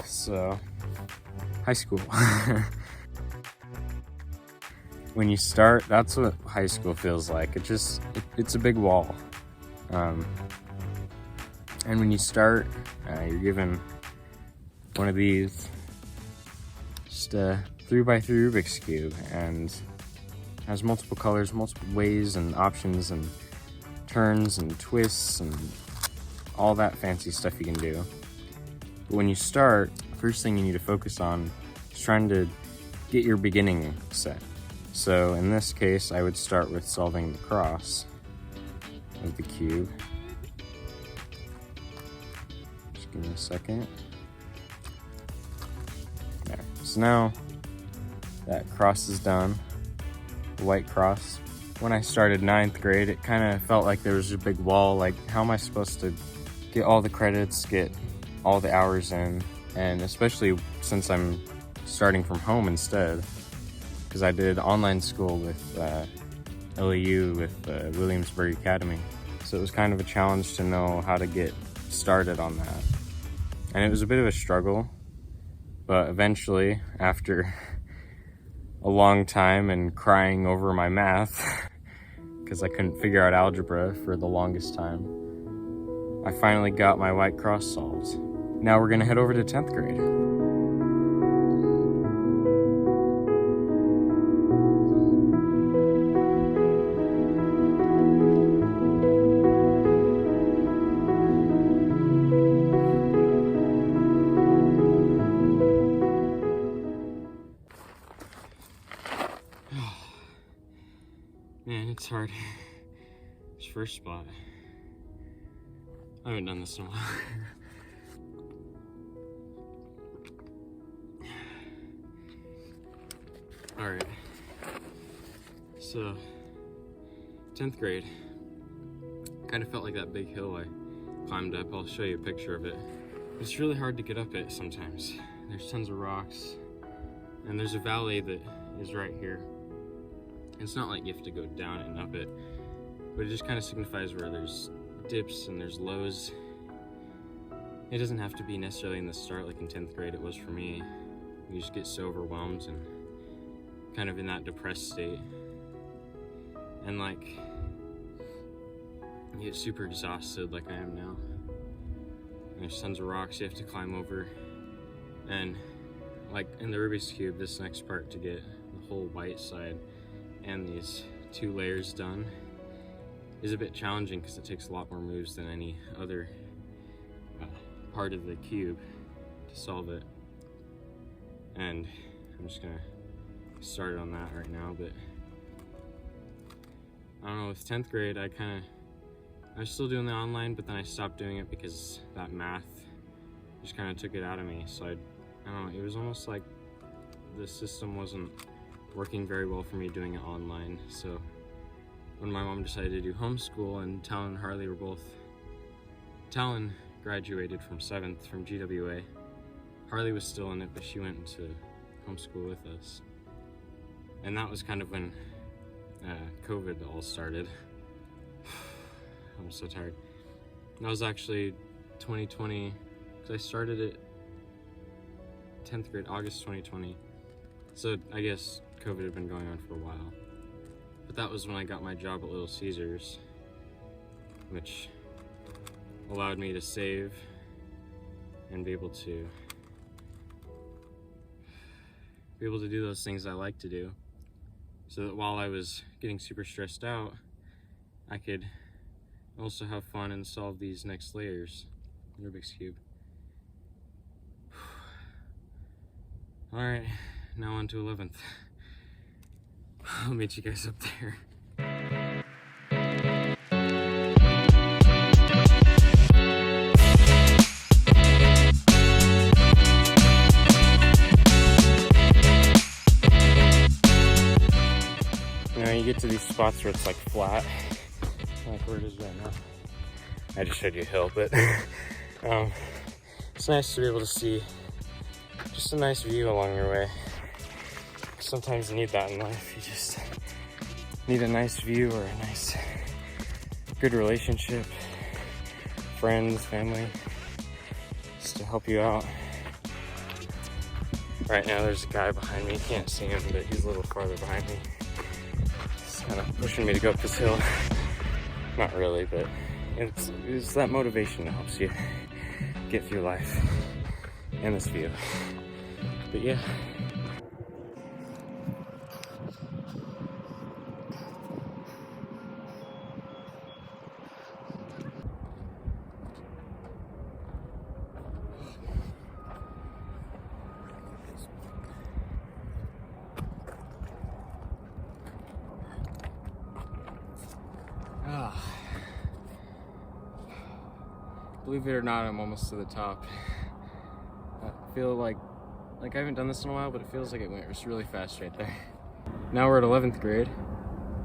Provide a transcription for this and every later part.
So, high school. When you start, that's what high school feels like. It's a big wall. And when you start, you're given one of these, just a 3x3 Rubik's Cube, and has multiple colors, multiple ways and options and turns and twists and all that fancy stuff you can do. But when you start, the first thing you need to focus on is trying to get your beginning set. So in this case, I would start with solving the cross of the cube. Just give me a second. There. So now that cross is done, the white cross. When I started 9th grade, it kind of felt like there was a big wall, like how am I supposed to get all the credits, get all the hours in, and especially since I'm starting from home instead, because I did online school with LEU with Williamsburg Academy. So it was kind of a challenge to know how to get started on that. And it was a bit of a struggle, but eventually, after a long time and crying over my math, because I couldn't figure out algebra for the longest time, I finally got my white cross solved. Now we're gonna head over to 10th grade. Man, it's hard. This first spot. I haven't done this in a while. Alright, so 10th grade, kind of felt like that big hill I climbed up. I'll show you a picture of it. It's really hard to get up it sometimes. There's tons of rocks, and there's a valley that is right here. It's not like you have to go down and up it, but it just kind of signifies where there's dips and there's lows. It doesn't have to be necessarily in the start like in 10th grade it was for me. You just get so overwhelmed and kind of in that depressed state, and like you get super exhausted like I am now. And there's tons of rocks you have to climb over, and like in the Rubik's Cube, this next part to get the whole white side and these 2 layers done is a bit challenging because it takes a lot more moves than any other part of the cube to solve it. And I'm just gonna start on that right now, but I don't know, with 10th grade I was still doing the online, but then I stopped doing it because that math just kind of took it out of me. So I don't know, it was almost like the system wasn't working very well for me doing it online. So when my mom decided to do homeschool, and Talon and Harley were both, Talon graduated from 7th from GWA. Harley was still in it, but she went into homeschool with us. And that was kind of when COVID all started. I'm so tired. That was actually 2020, because I started it 10th grade, August 2020. So I guess COVID had been going on for a while. But that was when I got my job at Little Caesars, which allowed me to save and be able to do those things I like to do. So that while I was getting super stressed out, I could also have fun and solve these next layers in Rubik's Cube. Alright, now on to 11th. I'll meet you guys up there. to these spots where it's like flat, like where it is right now. I just showed you a hill, but it's nice to be able to see just a nice view along your way. Sometimes you need that in life. You just need a nice view or a nice, good relationship, friends, family, just to help you out. Right now there's a guy behind me. You can't see him, but he's a little farther behind me. He's kind of pushing me to go up this hill. Not really, but it's that motivation that helps you get through life and this view. But yeah. Believe it or not, I'm almost to the top. I feel like I haven't done this in a while, but it feels like it went just really fast right there. Now we're at 11th grade,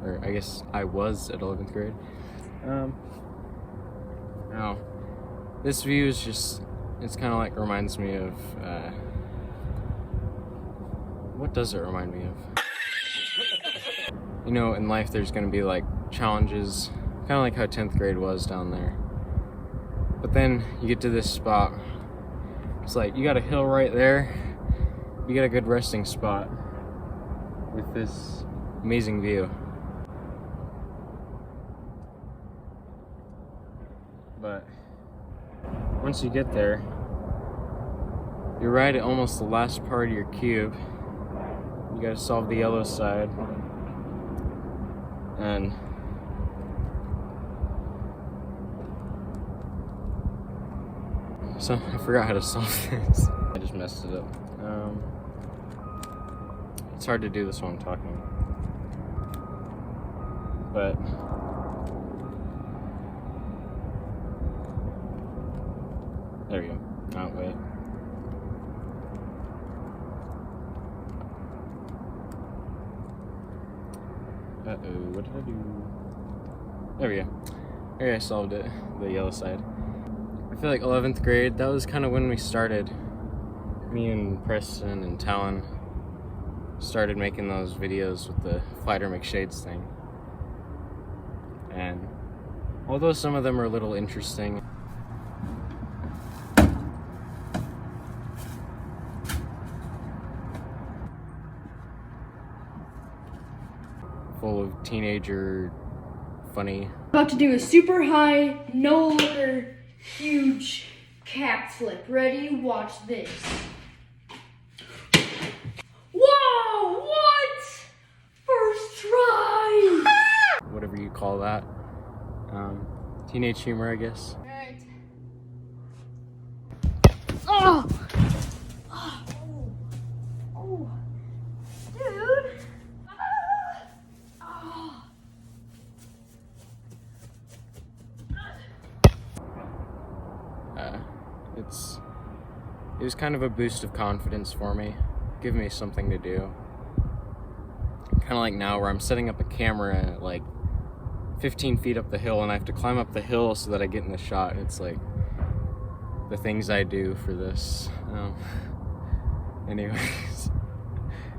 or I guess I was at 11th grade. Now, this view is just, it's kind of like reminds me of, what does it remind me of? You know, in life there's gonna be like challenges, kind of like how 10th grade was down there. But then you get to this spot, it's like you got a hill right there, you got a good resting spot with this amazing view. But once you get there, you're right at almost the last part of your cube. You gotta solve the yellow side. And so I forgot how to solve this. I just messed it up. It's hard to do this while I'm talking. But there we go. Oh, wait. Uh-oh, what did I do? There we go. There, I solved it, the yellow side. I feel like 11th grade, that was kind of when we started. Me and Preston and Talon started making those videos with the Flyder MCShades thing. And although some of them are a little interesting, full of teenager funny. About to do a super high, no looker, huge cap flip. Ready? Watch this. Whoa! What? First try! Whatever you call that. Teenage humor, I guess. Alright. Oh! Oh! Oh! Dude! Oh! It was kind of a boost of confidence for me, give me something to do. Kind of like now where I'm setting up a camera like 15 feet up the hill and I have to climb up the hill so that I get in the shot. It's like the things I do for this. Anyways,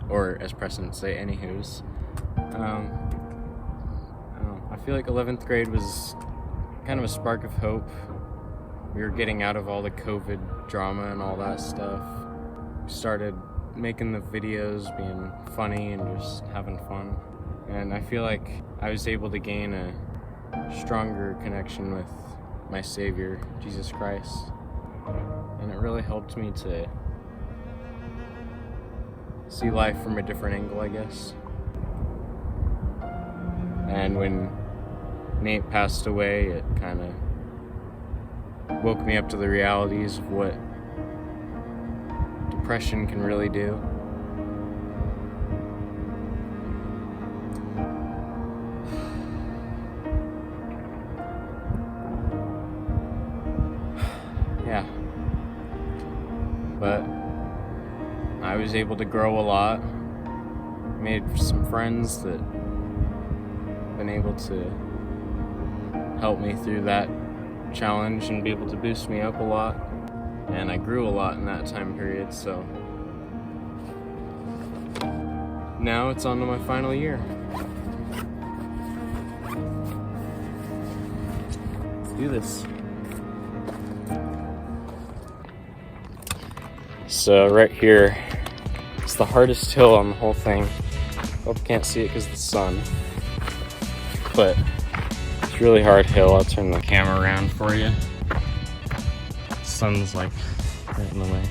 or as Preston would say, anywho's. I feel like 11th grade was kind of a spark of hope. We were getting out of all the COVID drama and all that stuff. We started making the videos, being funny and just having fun. And I feel like I was able to gain a stronger connection with my Savior, Jesus Christ. And it really helped me to see life from a different angle, I guess. And when Nate passed away, it kind of woke me up to the realities of what depression can really do. Yeah. But I was able to grow a lot, made some friends that been able to help me through that challenge and be able to boost me up a lot. And I grew a lot in that time period, so now it's on to my final year. Let's do this. So right here, it's the hardest hill on the whole thing. Hope you can't see it because of the sun, but it's a really hard hill. I'll turn the camera around for you. The sun's like right in the way.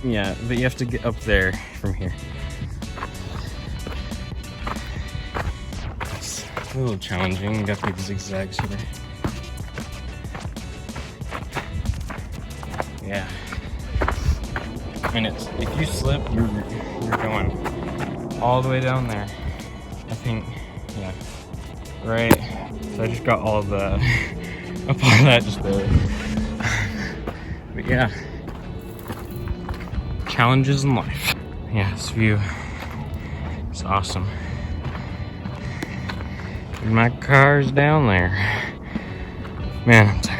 Yeah, but you have to get up there from here. It's a little challenging. You got these zigzags here. Yeah. And it's, if you slip, you're going all the way down there. I think, yeah, right. So I just got all the up all that just there. But yeah, challenges in life. Yeah, this view is awesome. And my car's down there. Man, I'm tired.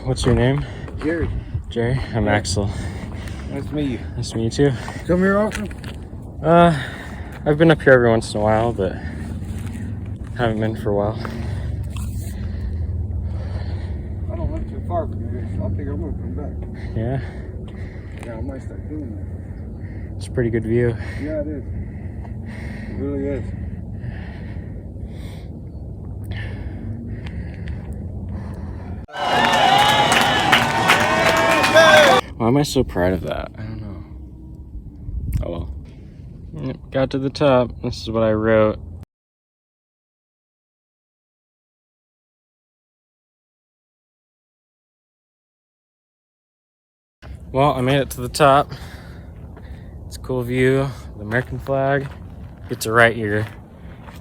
What's your name? Jerry. Jerry? I'm Axel. Nice to meet you. Nice to meet you too. Come here often? I've been up here every once in a while, but haven't been for a while. I don't live too far from here, so I think I'm gonna come back. Yeah? Yeah, I might start doing that. It's a pretty good view. Yeah, it is. It really is. Why am I so proud of that? I don't know. Oh well. Yep, got to the top. This is what I wrote. Well, I made it to the top. It's a cool view. The American flag. Get to write your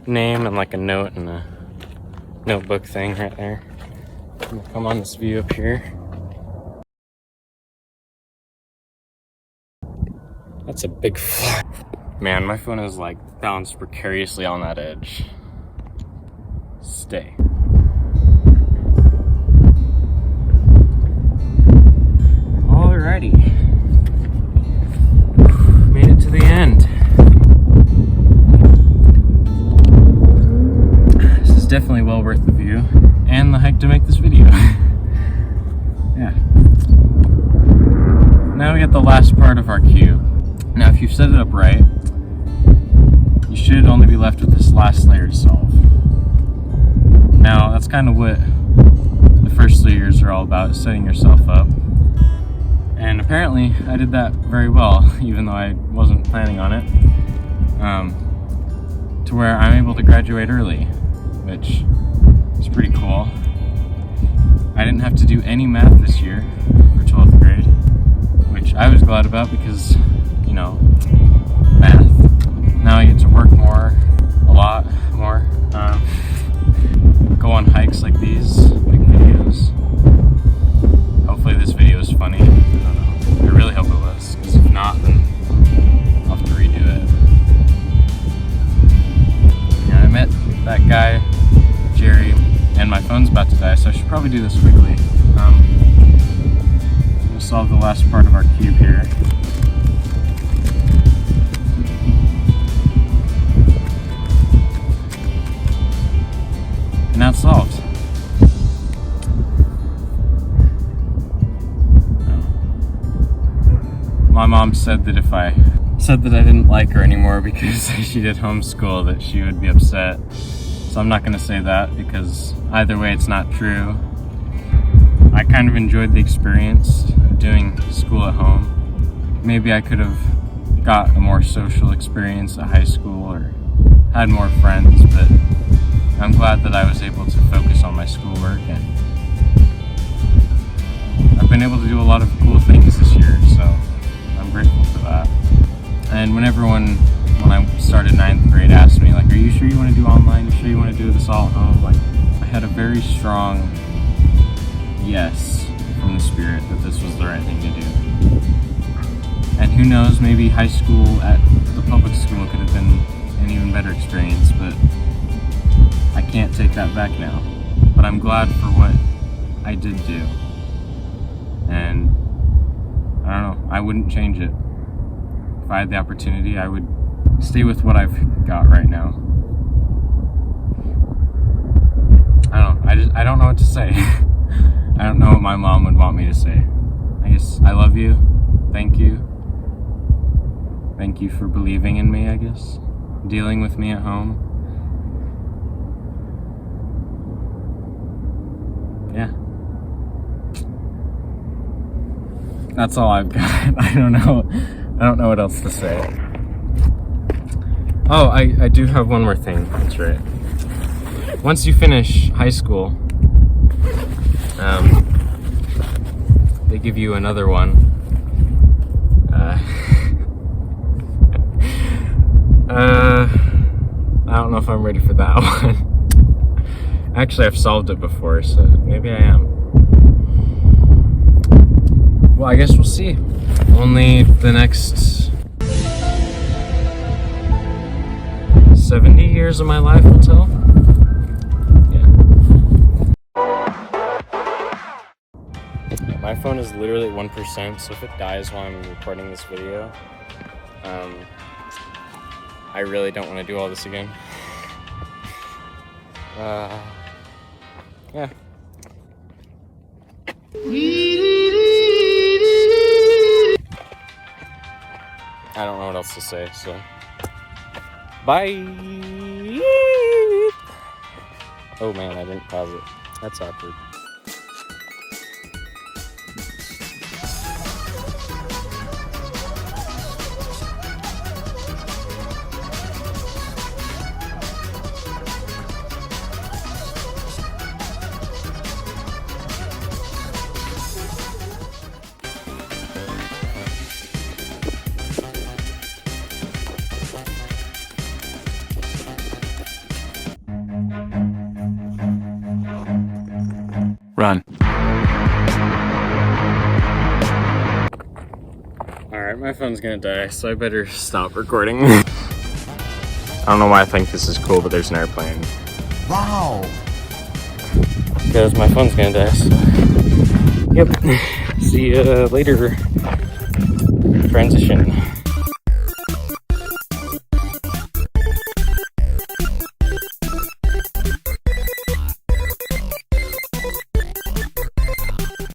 name and like a note in a notebook thing right there. I'm gonna come on this view up here. That's a big flag. Man, my phone is like balanced precariously on that edge. Stay. Alrighty. Made it to the end. This is definitely well worth the view and the hike to make this video. Yeah. Now we get the last part of our cube. Now if you've set it up right, you should only be left with this last layer to solve. Now that's kind of what the first layers are all about, setting yourself up. And apparently I did that very well, even though I wasn't planning on it, to where I'm able to graduate early, which is pretty cool. I didn't have to do any math this year for 12th grade, which I was glad about because, you know, math. Now I get to work more, a lot more, go on hikes like these, make videos. Hopefully this video is funny. I don't know. I really hope it was, because if not, then I'll have to redo it. Yeah, I met that guy, Jerry, and my phone's about to die, so I should probably do this quickly. We'll solve the last part of our cube here. And now it's solved. My mom said that if I said that I didn't like her anymore because she did homeschool, that she would be upset. So I'm not going to say that because either way it's not true. I kind of enjoyed the experience of doing school at home. Maybe I could have got a more social experience at high school or had more friends, but I'm glad that I was able to focus on my schoolwork, and I've been able to do a lot of cool things this year, so I'm grateful for that. And when everyone when I started 9th grade asked me, like, are you sure you want to do online? Are you sure you want to do this all at home? Like, I had a very strong yes from the Spirit that this was the right thing to do. And who knows, maybe high school at the public school could have been an even better experience, but I can't take that back now. But I'm glad for what I did do. And I don't know, I wouldn't change it. If I had the opportunity, I would stay with what I've got right now. I don't know what to say. I don't know what my mom would want me to say. I guess I love you. Thank you. Thank you for believing in me, I guess. Dealing with me at home. Yeah. That's all I've got. I don't know what else to say. Oh, I do have one more thing. That's right. Once you finish high school, they give you another one. I don't know if I'm ready for that one. Actually, I've solved it before, so maybe I am. Well, I guess we'll see. Only the next 70 years of my life will tell. Yeah. My phone is literally at 1%, so if it dies while I'm recording this video, I really don't want to do all this again. Yeah. I don't know what else to say, so bye. Oh man, I didn't pause it. That's awkward. Run. Alright, my phone's gonna die, so I better stop recording. I don't know why I think this is cool, but there's an airplane. Wow. Because my phone's gonna die, so... Yep. See you later. Transition.